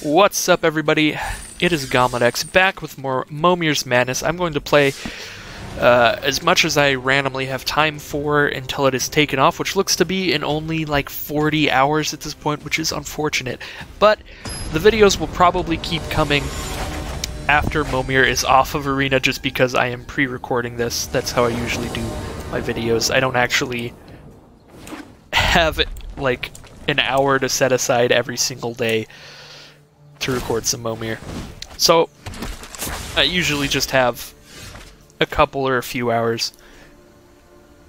What's up, everybody? It is Gomlet back with more Momir's Madness. I'm going to play as much as I randomly have time for until it is taken off, which looks to be in only like 40 hours at this point, which is unfortunate. But the videos will probably keep coming after Momir is off of Arena, just because I am pre-recording this. That's how I usually do my videos. I don't actually have like an hour to set aside every single day to record some Momir. So I usually just have a couple or a few hours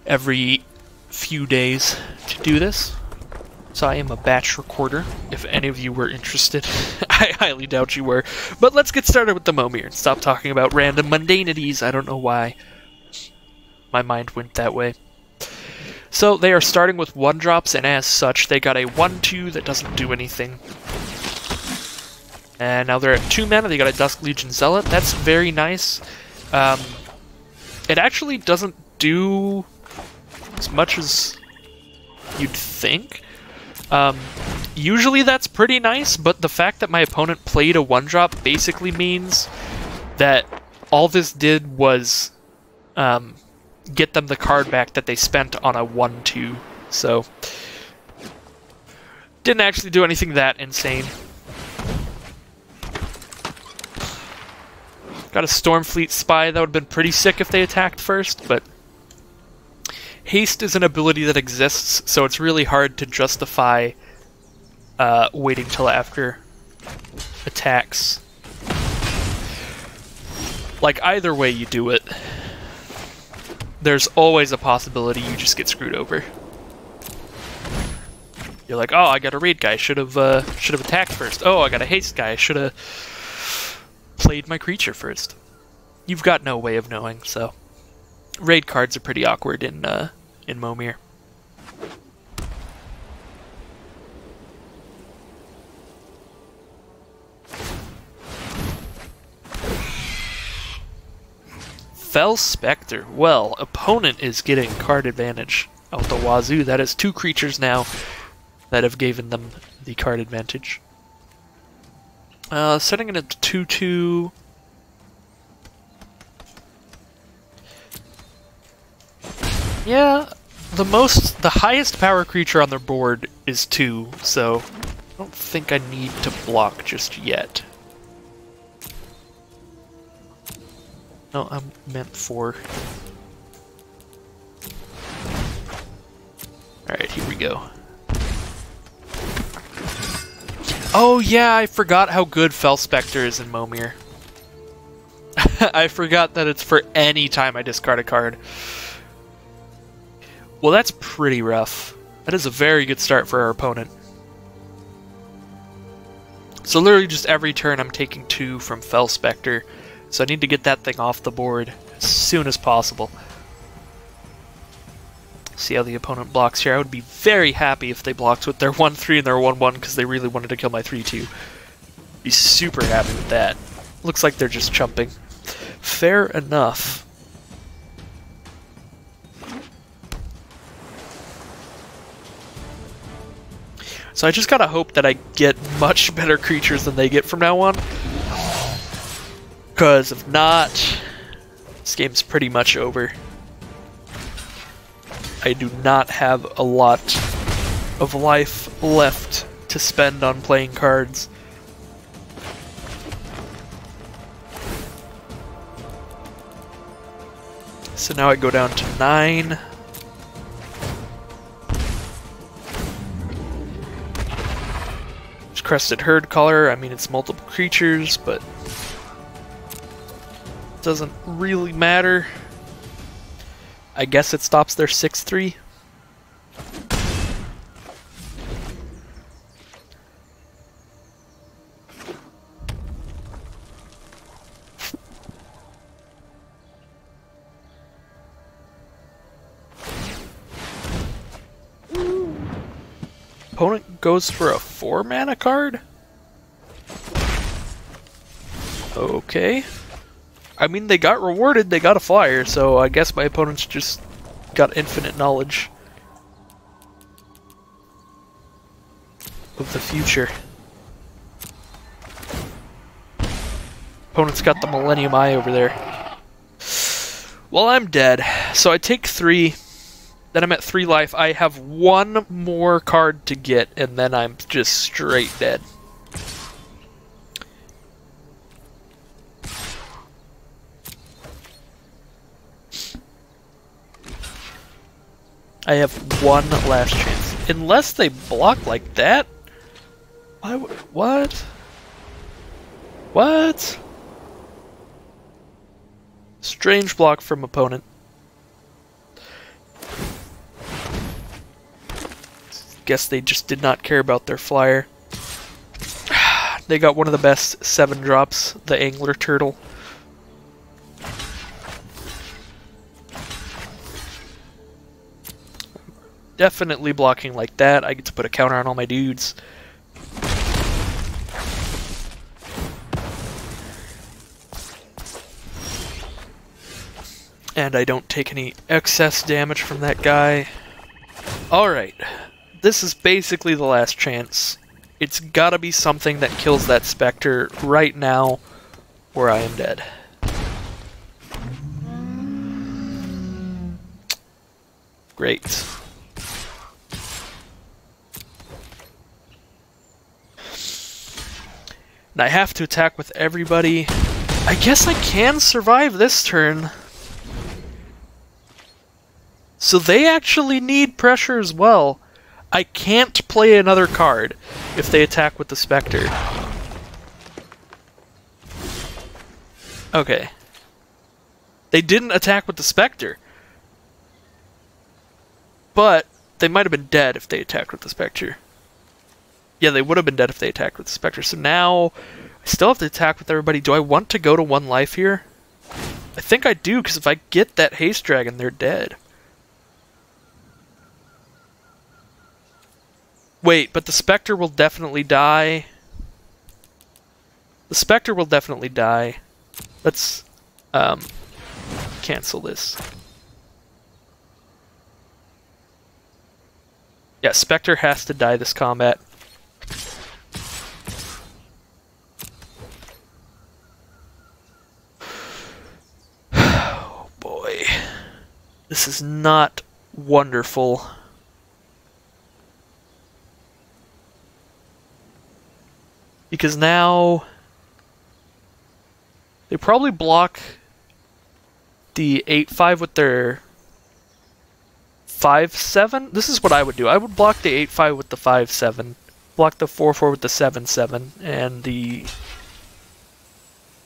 every few days to do this. So I am a batch recorder, if any of you were interested. I highly doubt you were. But let's get started with the Momir and stop talking about random mundanities. I don't know why my mind went that way. So they are starting with 1-drops, and as such, they got a 1/2 that doesn't do anything. And now they're at 2 mana, they got a Dusk Legion Zealot. That's very nice. It actually doesn't do as much as you'd think. Usually that's pretty nice, but the fact that my opponent played a 1-drop basically means that all this did was get them the card back that they spent on a 1/2. So didn't actually do anything that insane. Got a Stormfleet Spy. That would have been pretty sick if they attacked first, but haste is an ability that exists, so it's really hard to justify waiting till after attacks. Like, either way you do it, there's always a possibility you just get screwed over. You're like, oh, I got a raid guy, should have attacked first. Oh, I got a haste guy, should have played my creature first. You've got no way of knowing, so raid cards are pretty awkward in Momir. Fell Spectre. Well, opponent is getting card advantage out the wazoo. That is 2 creatures now that have given them the card advantage. Setting it at 2/2. Yeah, the highest power creature on their board is 2, so I don't think I need to block just yet. No, I meant 4. Alright, here we go. Oh yeah, I forgot how good Fell Spectre is in Momir. I forgot that it's for any time I discard a card. Well, that's pretty rough. That is a very good start for our opponent. So literally just every turn I'm taking 2 from Fell Spectre. So I need to get that thing off the board as soon as possible. See how the opponent blocks here. I would be very happy if they blocked with their 1/3 and their 1/1 because they really wanted to kill my 3/2. Be super happy with that. Looks like they're just chumping. Fair enough. So I just gotta hope that I get much better creatures than they get from now on. Because if not, this game's pretty much over. I do not have a lot of life left to spend on playing cards. So now I go down to 9. There's Crested Herd Caller. I mean, it's multiple creatures, but doesn't really matter. I guess it stops their 6/3. Opponent goes for a 4-mana card? Okay. I mean, they got rewarded, they got a flyer, so I guess my opponents just got infinite knowledge of the future. Opponent's got the Millennium Eye over there. Well, I'm dead. So I take 3. Then I'm at 3 life. I have 1 more card to get, and then I'm just straight dead. I have 1 last chance. Unless they block like that? Why would... What? What? Strange block from opponent. Guess they just did not care about their flyer. They got one of the best 7 drops, the Angler Turtle. Definitely blocking like that. I get to put a counter on all my dudes. And I don't take any excess damage from that guy. Alright. This is basically the last chance. It's gotta be something that kills that Spectre right now, or I am dead. Great. And I have to attack with everybody. I guess I can survive this turn. So they actually need pressure as well. I can't play another card if they attack with the Spectre. Okay. They didn't attack with the Spectre. But they might have been dead if they attacked with the Spectre. Yeah, they would have been dead if they attacked with the Spectre. So now, I still have to attack with everybody. Do I want to go to 1 life here? I think I do, because if I get that Haste Dragon, they're dead. Wait, but the Spectre will definitely die. The Spectre will definitely die. Let's, cancel this. Yeah, Spectre has to die this combat. Oh boy. This is not wonderful. Because now they probably block the 8-5 with their 5-7. This is what I would do. I would block the 8-5 with the 5-7, block the 4-4 with the 7-7, and the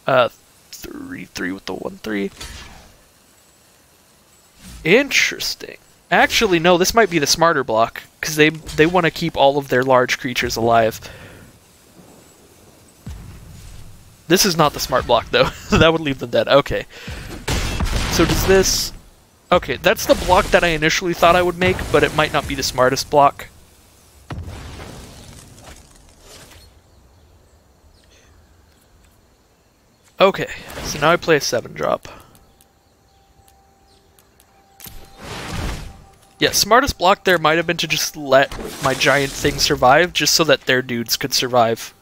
3-3 with the 1-3. Interesting. Actually, no, this might be the smarter block, because they want to keep all of their large creatures alive. This is not the smart block, though. That would leave them dead. Okay. So does this... Okay, that's the block that I initially thought I would make, but it might not be the smartest block. Okay, so now I play a 7-drop. Yeah, smartest block there might have been to just let my giant thing survive, just so that their dudes could survive.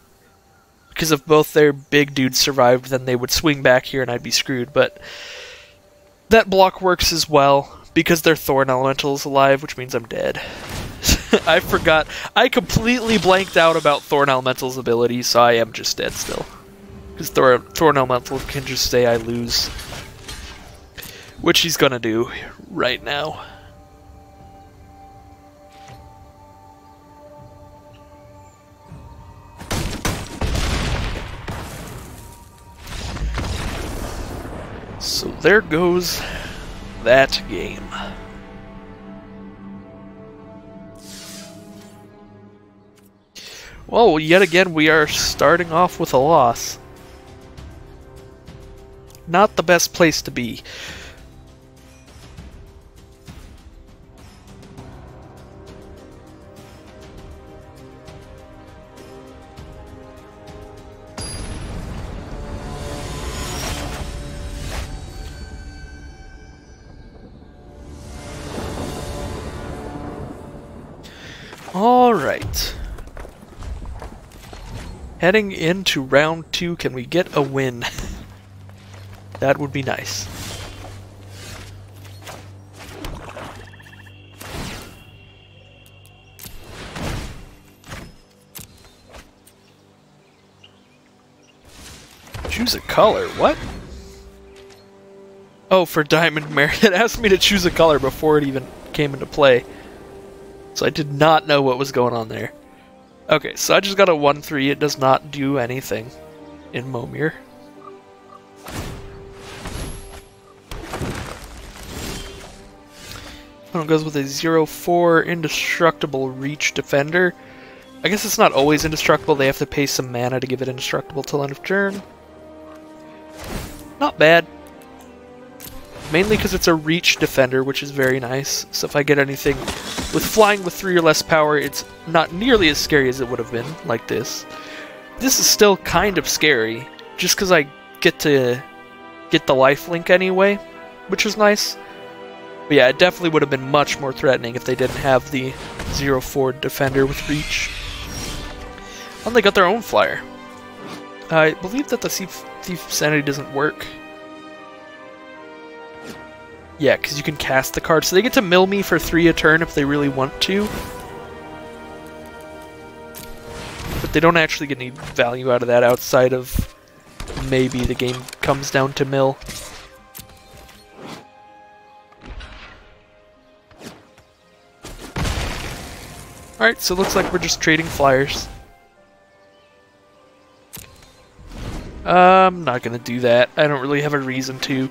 Because if both their big dudes survived, then they would swing back here and I'd be screwed, but that block works as well, because their Thorn Elemental is alive, which means I'm dead. I forgot. I completely blanked out about Thorn Elemental's ability, so I am just dead still. Because Thorn Elemental can just say I lose. Which he's gonna do right now. So there goes that game. Well, yet again we are starting off with a loss. Not the best place to be. Alright. Heading into round 2, can we get a win? That would be nice. Choose a color, what? Oh, for Diamond Mare, it asked me to choose a color before it even came into play. So I did not know what was going on there. Okay, so I just got a 1-3, it does not do anything in Momir. It goes with a 0-4 Indestructible Reach Defender. I guess it's not always indestructible, they have to pay some mana to give it indestructible till end of turn. Not bad. Mainly because it's a reach defender, which is very nice. So if I get anything with flying with 3 or less power, it's not nearly as scary as it would have been, like this. This is still kind of scary, just because I get to get the lifelink anyway, which is nice. But yeah, it definitely would have been much more threatening if they didn't have the 0-4 defender with reach. And they got their own flyer. I believe that the Thief Sanity doesn't work. Yeah, because you can cast the card, so they get to mill me for 3 a turn if they really want to. But they don't actually get any value out of that outside of maybe the game comes down to mill. Alright, so it looks like we're just trading flyers. I'm not gonna do that. I don't really have a reason to.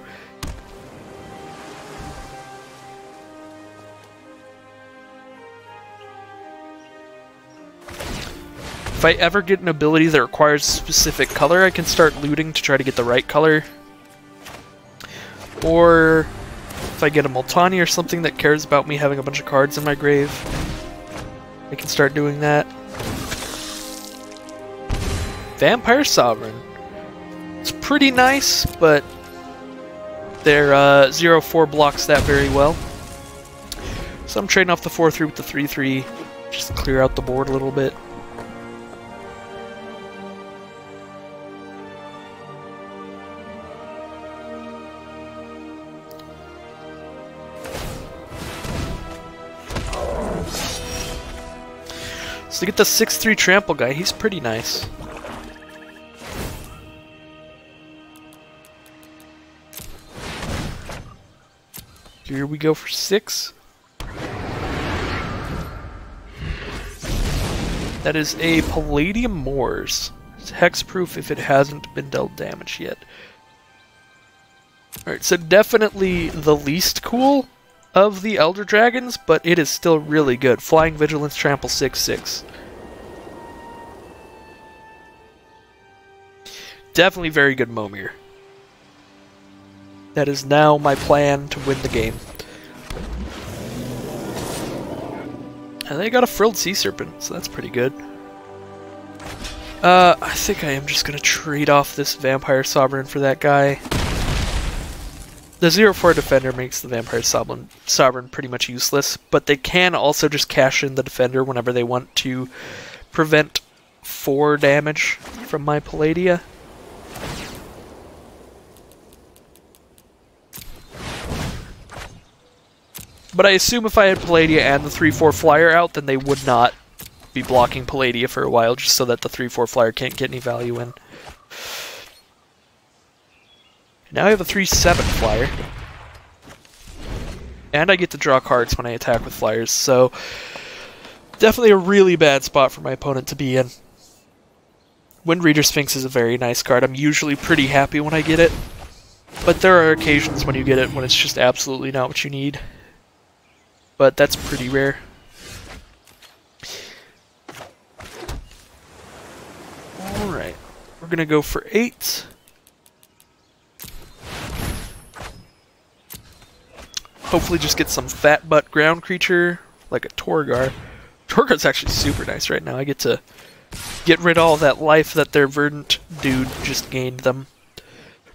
If I ever get an ability that requires a specific color, I can start looting to try to get the right color. Or if I get a Multani or something that cares about me having a bunch of cards in my grave, I can start doing that. Vampire Sovereign. It's pretty nice, but their 0-4 blocks that very well. So I'm trading off the 4-3 with the 3-3, just to clear out the board a little bit. So to get the 6-3 trample guy, he's pretty nice. Here we go for 6. That is a Palladium Moors. It's hexproof if it hasn't been dealt damage yet. Alright, so definitely the least cool of the Elder Dragons, but it is still really good. Flying Vigilance, Trample 6/6. Definitely very good Momir. That is now my plan to win the game. And they got a Frilled Sea Serpent, so that's pretty good. I think I am just gonna trade off this Vampire Sovereign for that guy. The 0-4 Defender makes the Vampire Sovereign pretty much useless, but they can also just cash in the Defender whenever they want to prevent 4 damage from my Palladia. But I assume if I had Palladia and the 3-4 Flyer out, then they would not be blocking Palladia for a while, just so that the 3-4 Flyer can't get any value in. Now I have a 3-7 Flyer. And I get to draw cards when I attack with Flyers, so definitely a really bad spot for my opponent to be in. Wind Reader Sphinx is a very nice card. I'm usually pretty happy when I get it, but there are occasions when you get it when it's just absolutely not what you need. But that's pretty rare. Alright, we're gonna go for 8. Hopefully just get some fat butt ground creature, like a Torgar. Torgar's actually super nice right now. I get to get rid of all that life that their Verdant dude just gained them.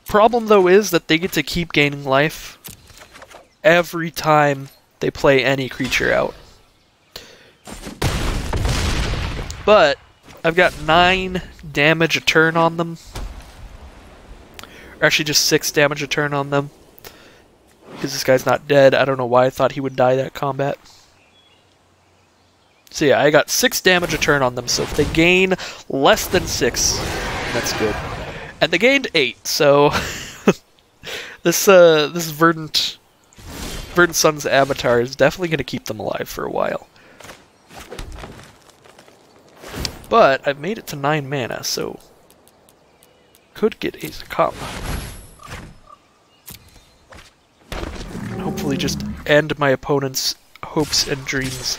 Problem though is that they get to keep gaining life every time they play any creature out. But I've got 9 damage a turn on them. Or actually just 6 damage a turn on them. Because this guy's not dead. I don't know why I thought he would die that combat. So yeah, I got 6 damage a turn on them, so if they gain less than 6, that's good. And they gained 8, so this Verdant Sun's avatar is definitely going to keep them alive for a while. But I've made it to 9 mana, so could get a Zakama. Hopefully just end my opponent's hopes and dreams.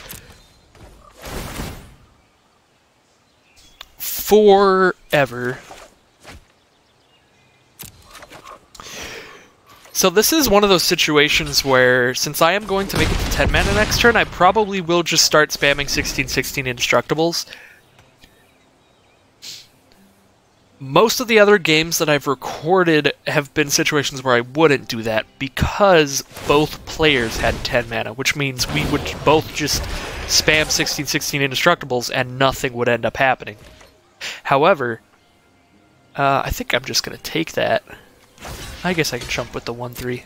Forever. So this is one of those situations where, since I am going to make it to 10 mana next turn, I probably will just start spamming 16/16 Indestructibles. Most of the other games that I've recorded have been situations where I wouldn't do that because both players had 10 mana, which means we would both just spam 16/16 Indestructibles and nothing would end up happening. However, I think I'm just going to take that. I guess I can jump with the 1/3.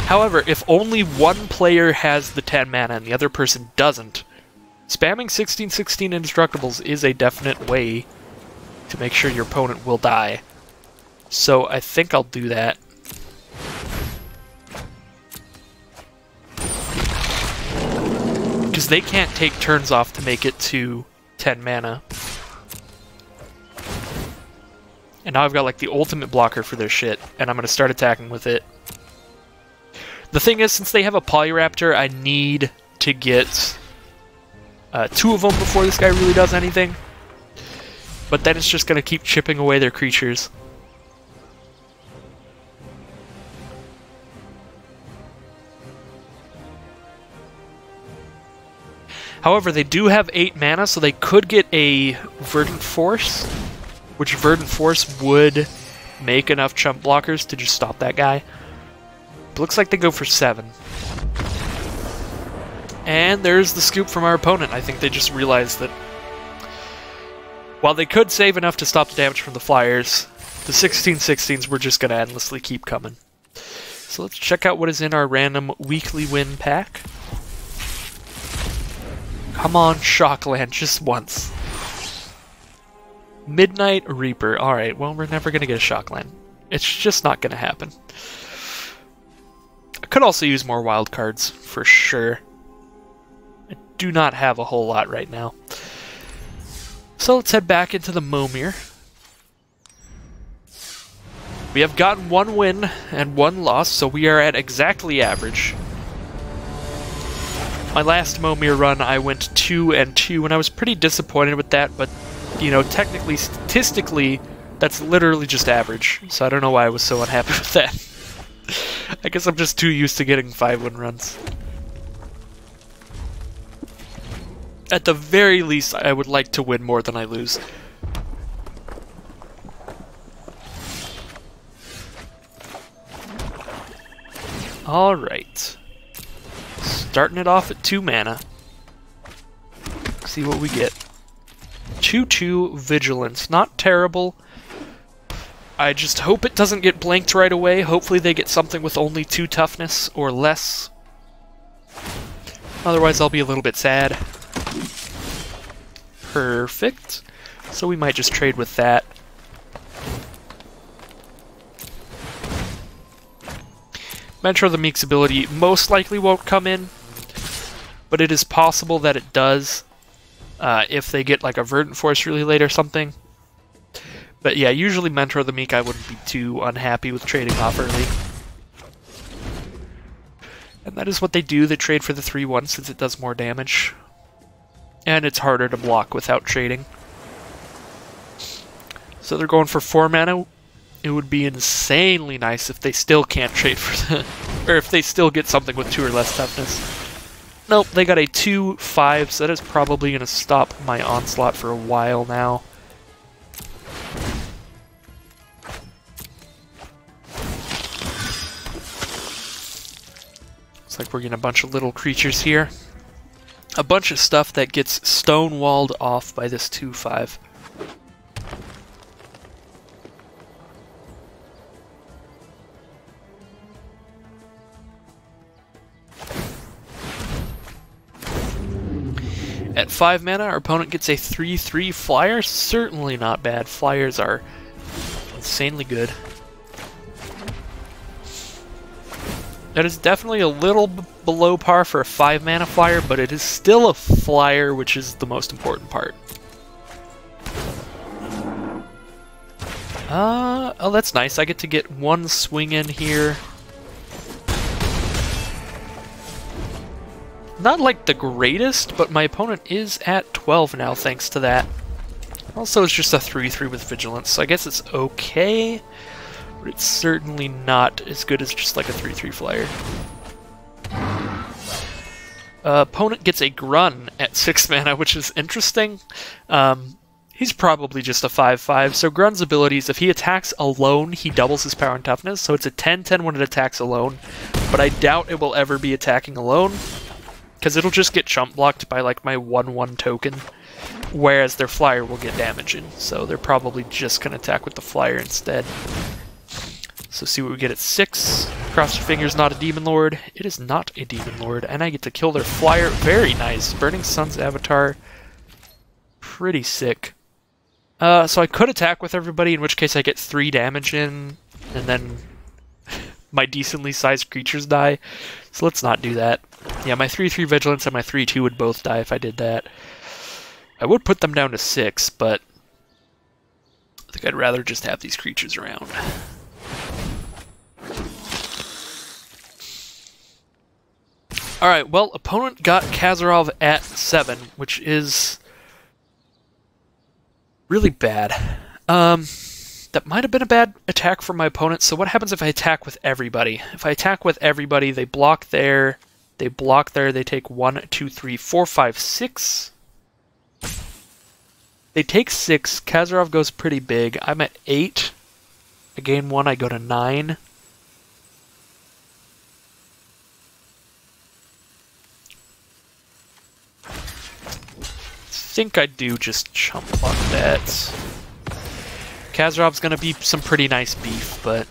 However, if only one player has the 10 mana and the other person doesn't, spamming 16/16 Indestructibles is a definite way to make sure your opponent will die. So I think I'll do that. Because they can't take turns off to make it to 10 mana. And now I've got like the ultimate blocker for their shit, and I'm going to start attacking with it. The thing is, since they have a Polyraptor, I need to get 2 of them before this guy really does anything. But then it's just going to keep chipping away their creatures. However, they do have 8 mana, so they could get a Verdant Force, which Verdant Force would make enough chump blockers to just stop that guy. But looks like they go for 7. And there's the scoop from our opponent. I think they just realized that while they could save enough to stop the damage from the flyers, the 16/16s were just going to endlessly keep coming. So let's check out what is in our random weekly win pack. Come on, Shockland, just once. Midnight Reaper. Alright, well, we're never going to get a Shockland. It's just not going to happen. I could also use more wild cards, for sure. I do not have a whole lot right now. So let's head back into the Momir. We have gotten 1 win and 1 loss, so we are at exactly average. My last Momir run, I went 2-2, and I was pretty disappointed with that, but, you know, technically, statistically, that's literally just average, so I don't know why I was so unhappy with that. I guess I'm just too used to getting 5-win runs. At the very least, I would like to win more than I lose. Alright. Starting it off at 2 mana. See what we get. 2/2 Vigilance. Not terrible. I just hope it doesn't get blanked right away. Hopefully they get something with only 2 toughness or less. Otherwise I'll be a little bit sad. Perfect. So we might just trade with that. Mentor the Meek's ability most likely won't come in, but it is possible that it does if they get like a Verdant Force really late or something. But yeah, usually Mentor the Meek I wouldn't be too unhappy with trading off early. And that is what they do. They trade for the 3/1 since it does more damage. And it's harder to block without trading. So they're going for 4 mana. It would be insanely nice if they still can't trade for the... or if they still get something with 2 or less toughness. Nope, they got a 2/5, so that is probably going to stop my onslaught for a while now. Looks like we're getting a bunch of little creatures here. A bunch of stuff that gets stonewalled off by this 2/5. At 5 mana, our opponent gets a 3/3 flyer. Certainly not bad. Flyers are insanely good. That is definitely a little below par for a 5 mana flyer, but it is still a flyer, which is the most important part. Oh, that's nice. I get to get one swing in here. Not like the greatest, but my opponent is at 12 now thanks to that. Also, it's just a 3/3 with Vigilance, so I guess it's okay, but it's certainly not as good as just like a 3/3 flyer. Opponent gets a Grun at 6 mana, which is interesting. He's probably just a 5/5, so Grun's abilities, if he attacks alone, he doubles his power and toughness, so it's a 10/10 when it attacks alone, but I doubt it will ever be attacking alone, because it'll just get chump blocked by like my 1/1 token, whereas their flyer will get damage in, so they're probably just going to attack with the flyer instead. So see what we get at 6. Cross your fingers, not a Demon Lord. It is not a Demon Lord, and I get to kill their flyer. Very nice. Burning Sun's Avatar. Pretty sick. So I could attack with everybody, in which case I get 3 damage in, and then my decently sized creatures die. So let's not do that. Yeah, my 3/3 Vigilance and my 3/2 would both die if I did that. I would put them down to 6, but I think I'd rather just have these creatures around. Alright, well, opponent got Kazarov at 7, which is really bad. That might have been a bad attack from my opponent, so what happens if I attack with everybody? If I attack with everybody, they block there, they take 1, 2, 3, 4, 5, 6. They take 6, Kazarov goes pretty big, I'm at 8. I gain 1, I go to 9. I think I do just chump block that. Kazarov's gonna be some pretty nice beef, but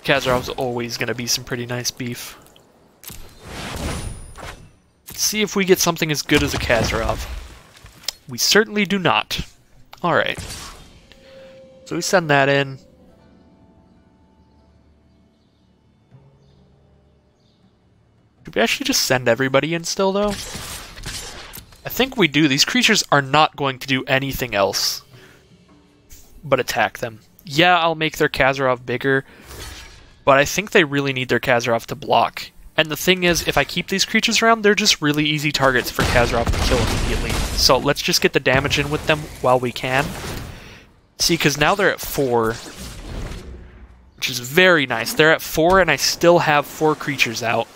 Kazarov's always gonna be some pretty nice beef. Let's see if we get something as good as a Kazarov. We certainly do not. Alright. So we send that in. Should we actually just send everybody in still, though? I think we do. These creatures are not going to do anything else but attack them. Yeah, I'll make their Kazarov bigger, but I think they really need their Kazarov to block. And the thing is, if I keep these creatures around, they're just really easy targets for Kazarov to kill immediately. So let's just get the damage in with them while we can. See, because now they're at 4, which is very nice. They're at 4, and I still have 4 creatures out.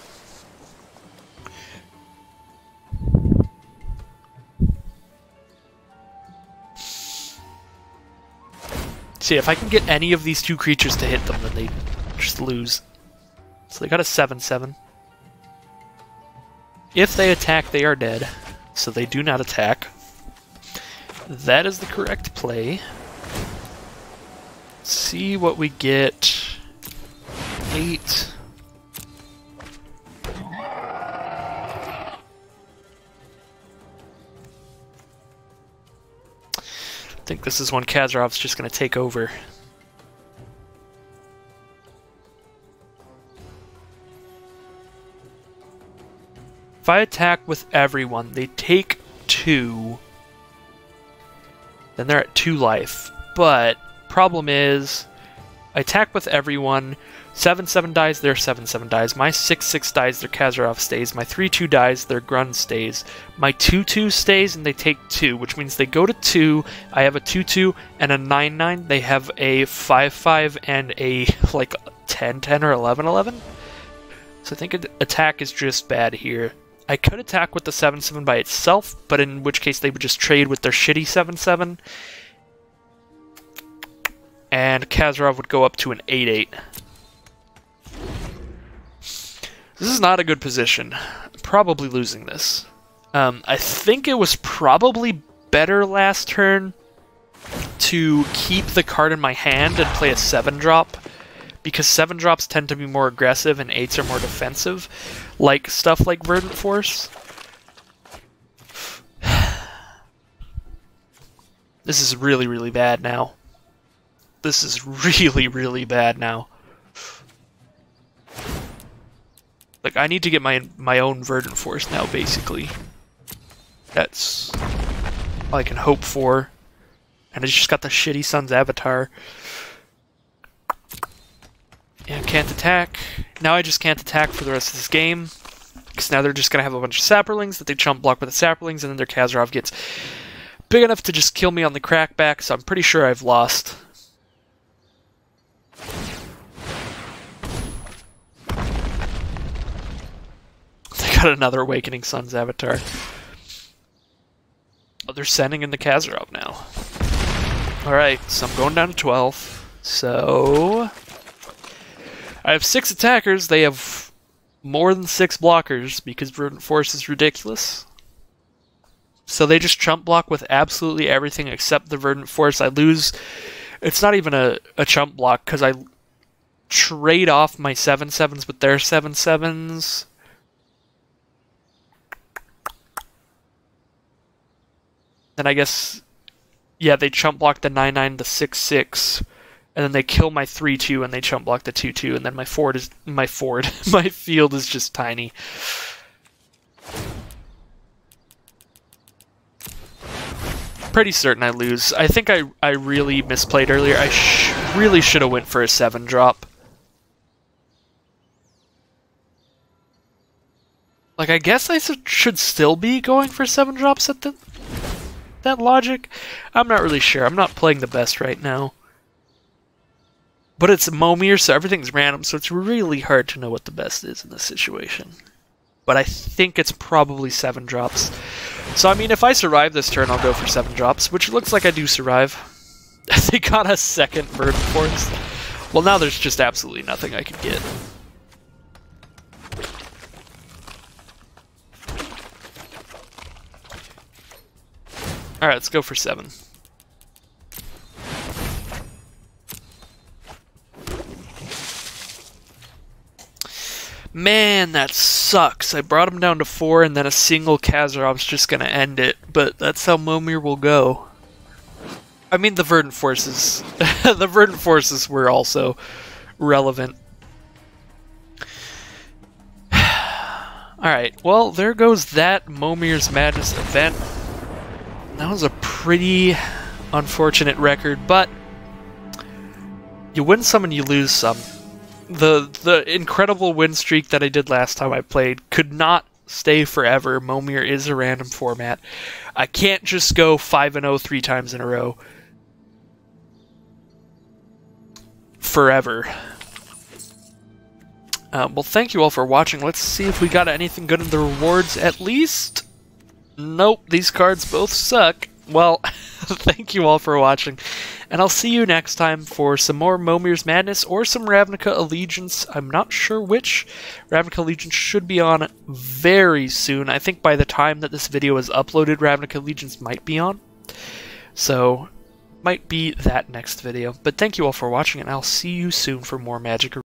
See, if I can get any of these 2 creatures to hit them, then they just lose. So they got a 7/7. If they attack, they are dead. So they do not attack. That is the correct play. Let's see what we get. 8. I think this is when Kazarov's just going to take over. If I attack with everyone, they take 2. Then they're at 2 life. But, problem is, I attack with everyone. 7/7 dies, their 7/7 dies. My 6/6 dies, their Kazarov stays. My 3/2 dies, their Grun stays. My 2/2 stays, and they take 2, which means they go to 2. I have a 2/2 and a 9/9. They have a 5/5 and a, like, 10/10 or 11/11. So I think attack is just bad here. I could attack with the 7/7 by itself, but in which case they would just trade with their shitty 7/7. And Kazarov would go up to an 8/8. This is not a good position. I'm probably losing this. I think it was probably better last turn to keep the card in my hand and play a 7-drop, because 7-drops tend to be more aggressive and 8s are more defensive, like stuff like Verdant Force. This is really, really bad now. This is really, really bad now. Like, I need to get my own Verdant Force now, basically. That's all I can hope for. And I just got the shitty Sun's Avatar. Yeah, can't attack. Now I just can't attack for the rest of this game. Because now they're just going to have a bunch of Saprolings that they chump block with the Saprolings, and then their Khazarov gets big enough to just kill me on the crackback, so I'm pretty sure I've lost. They got another Awakening Sun's Avatar. Oh, they're sending in the Khazarov now. Alright, so I'm going down to 12. So I have 6 attackers. They have more than 6 blockers because Verdant Force is ridiculous. So they just chump block with absolutely everything except the Verdant Force. I lose. It's not even a chump block because I trade off my 7/7s with their 7/7s. Then I guess, yeah, they chump block the 9/9, the 6/6, and then they kill my 3/2 and they chump block the 2/2, and then my field is just tiny. Pretty certain I lose. I think I really misplayed earlier. I really should have went for a 7-drop. Like, I guess I should still be going for 7-drops at that logic. I'm not really sure. I'm not playing the best right now. But it's Momir, so everything's random, so it's really hard to know what the best is in this situation. But I think it's probably 7-drops. So, I mean, if I survive this turn, I'll go for 7-drops, which looks like I do survive. They got a second Verdant Force. Well, now there's just absolutely nothing I can get. Alright, let's go for 7. Man, that sucks. I brought him down to 4, and then a single Khazarov's just gonna end it, but that's how Momir will go. I mean, the Verdant Forces. The Verdant Forces were also relevant. Alright, well, there goes that Momir's Madness event. That was a pretty unfortunate record, but you win some and you lose some. The incredible win streak that I did last time I played could not stay forever. Momir is a random format. I can't just go 5-0 3 times in a row forever. Well, thank you all for watching. Let's see if we got anything good in the rewards at least. Nope, these cards both suck. Well, thank you all for watching, and I'll see you next time for some more Momir's Madness or some Ravnica Allegiance. I'm not sure which. Ravnica Allegiance should be on very soon. I think by the time that this video is uploaded, Ravnica Allegiance might be on. So, might be that next video. But thank you all for watching, and I'll see you soon for more Magic.